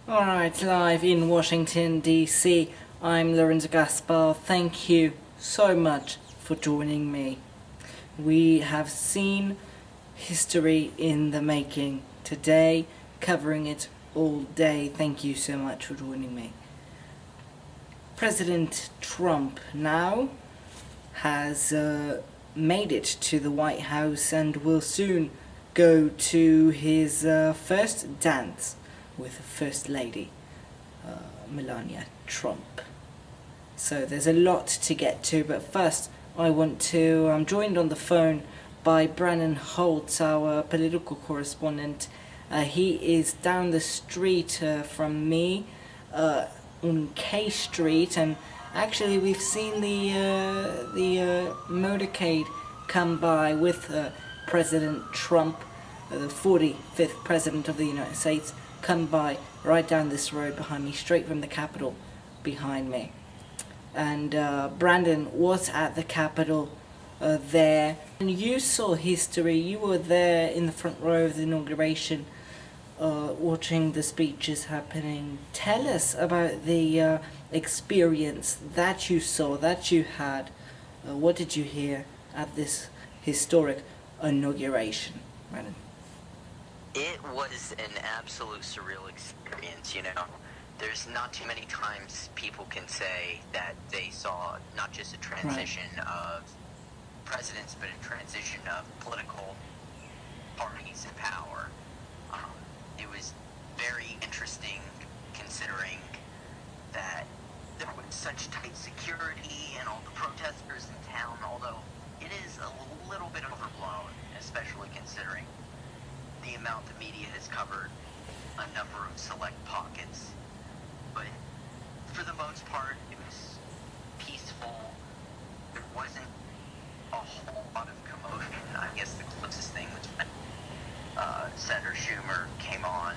Alright, live in Washington, D.C. I'm Lorenzo Gaspar. Thank you so much for joining me. We have seen history in the making today, covering it all day. Thank you so much for joining me. President Trump now has made it to the White House and will soon go to his first dance with First Lady Melania Trump. So there's a lot to get to, but first I'm joined on the phone by Brandon Holtz, our political correspondent. He is down the street from me on K Street, and actually we've seen the motorcade come by with President Trump, the 45th President of the United States, come by right down this road behind me, straight from the Capitol behind me. And Brandon was at the Capitol there, and you saw history. You were there in the front row of the inauguration, watching the speeches happening. Tell us about the experience that you saw, that you had. What did you hear at this historic inauguration, Brandon? It was an absolute surreal experience, you know. There's not too many times people can say that they saw not just a transition of presidents, but a transition of political parties in power. It was very interesting considering that there was such tight security and all the protesters in town, although it is a little bit overblown, especially considering the amount the media has covered a number of select pockets. But for the most part, it was peaceful. There wasn't a whole lot of commotion. I guess the closest thing was when Senator Schumer came on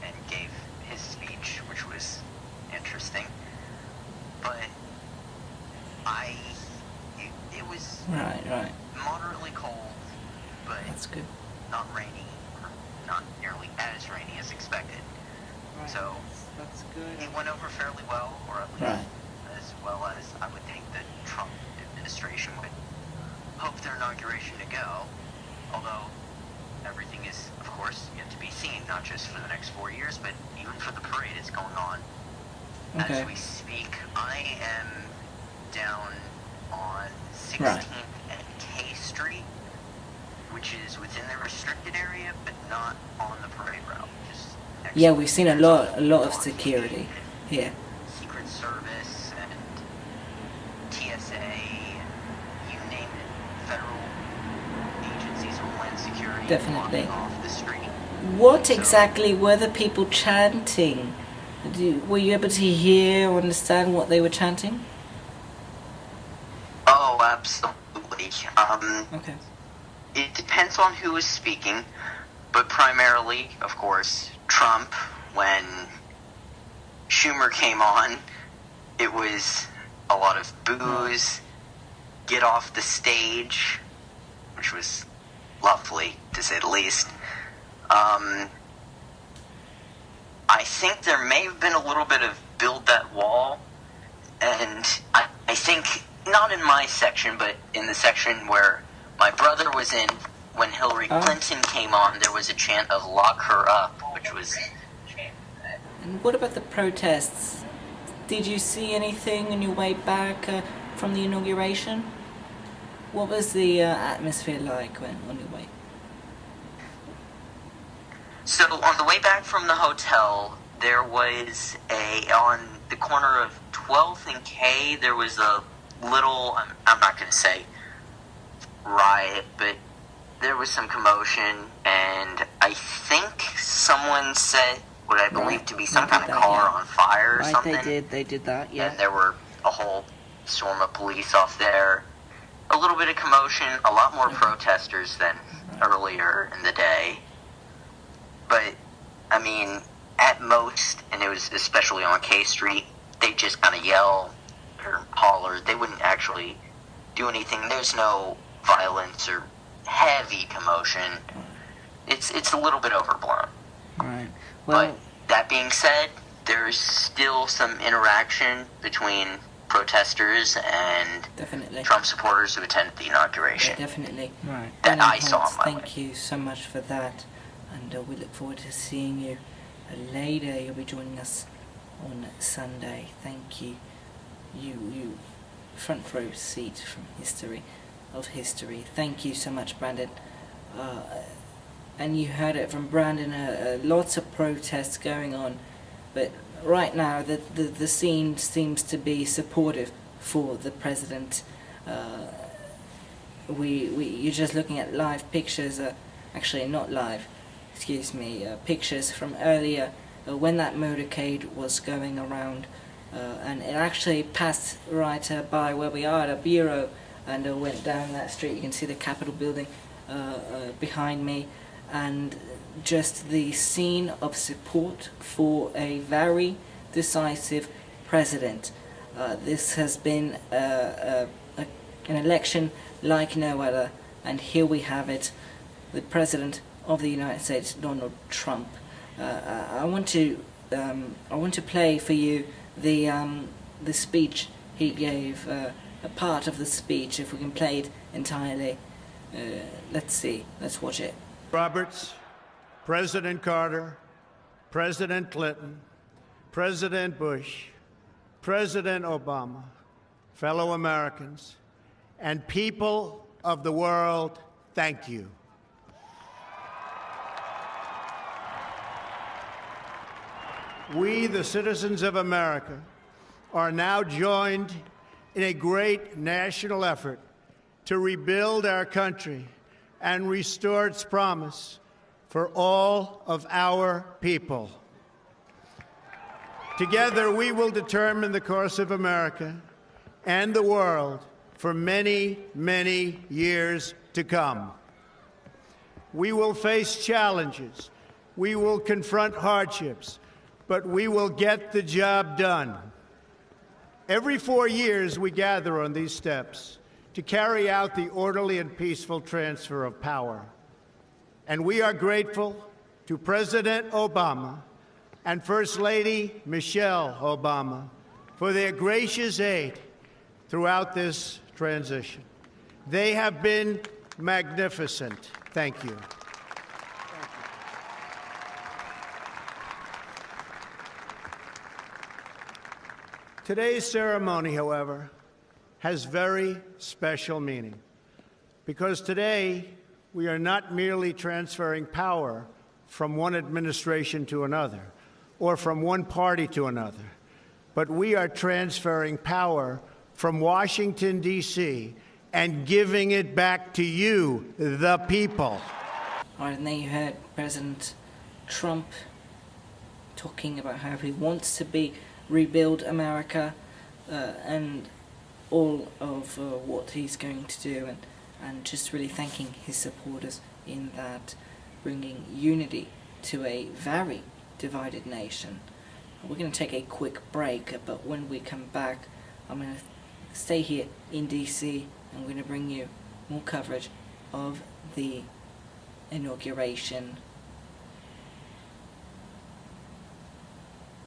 and gave his speech, which was interesting. But it was Right. moderately cold, but That's good. not rainy, or not nearly as rainy as expected. Right. So That's good. it went over fairly well, or at least Right. as well as I would think the Trump administration would hope their inauguration to go. Although everything is, of course, yet to be seen, not just for the next 4 years, but even for the parade that's going on Okay. as we speak. I am down on 16th Right. and K Street, which is within the restricted area, but not on the parade route. Just next Yeah, to we've it. seen a There's lot of blockade security and here. Secret Service and TSA, you name it, federal agencies, Homeland Security, Definitely. blocking off the street. What So- exactly were the people chanting? Were you able to hear or understand what they were chanting? Oh, absolutely. Okay. It depends on who is speaking, but primarily, of course, Trump. When Schumer came on, it was a lot of boos, get off the stage, which was lovely, to say the least. I think there may have been a little bit of build that wall, and I think, not in my section, but in the section where my brother was in, when Hillary Clinton came on, there was a chant of lock her up, which was... And what about the protests? Did you see anything on your way back from the inauguration? What was the atmosphere like on your way? So on the way back from the hotel, there was on the corner of 12th and K, there was a little, I'm not going to say riot, but there was some commotion, and I think someone set what I believe to be some kind of car on fire or something. They did that, yeah. And there were a whole swarm of police off there. A little bit of commotion, a lot more protesters than earlier in the day. But, I mean, at most, and it was especially on K Street, they just kind of yell or holler. They wouldn't actually do anything. There's no violence or heavy commotion. It's a little bit overblown. Right. Well, But that being said, there's still some interaction between protesters and Definitely. Trump supporters who attended the inauguration. Yeah, definitely. Right. That I saw on my Thank way. you so much for that, and we look forward to seeing you later. You'll be joining us on Sunday. Thank you. You front row seat from history. Thank you so much, Brandon. And you heard it from Brandon. Lots of protests going on, but right now the scene seems to be supportive for the president. You're just looking at live pictures. Actually, not live. Excuse me. Pictures from earlier when that motorcade was going around. And it actually passed right by where we are at a bureau and went down that street. You can see the Capitol building behind me, and just the scene of support for a very decisive president. This has been an election like no other, and here we have it, the President of the United States, Donald Trump. I want to play for you the speech he gave, a part of the speech, if we can play it entirely. Let's watch it. Roberts, President Carter, President Clinton, President Bush, President Obama, fellow Americans, and people of the world, thank you. We, the citizens of America, are now joined in a great national effort to rebuild our country and restore its promise for all of our people. Together, we will determine the course of America and the world for many, many years to come. We will face challenges. We will confront hardships, but we will get the job done. Every 4 years, we gather on these steps to carry out the orderly and peaceful transfer of power. And we are grateful to President Obama and First Lady Michelle Obama for their gracious aid throughout this transition. They have been magnificent. Thank you. Today's ceremony, however, has very special meaning, because today we are not merely transferring power from one administration to another or from one party to another, but we are transferring power from Washington, D.C., and giving it back to you, the people. All right, and there you heard President Trump talking about how he wants to rebuild America, and all of what he's going to do, and just really thanking his supporters in that, bringing unity to a very divided nation. We're going to take a quick break, but when we come back, I'm going to stay here in DC, and we're going to bring you more coverage of the inauguration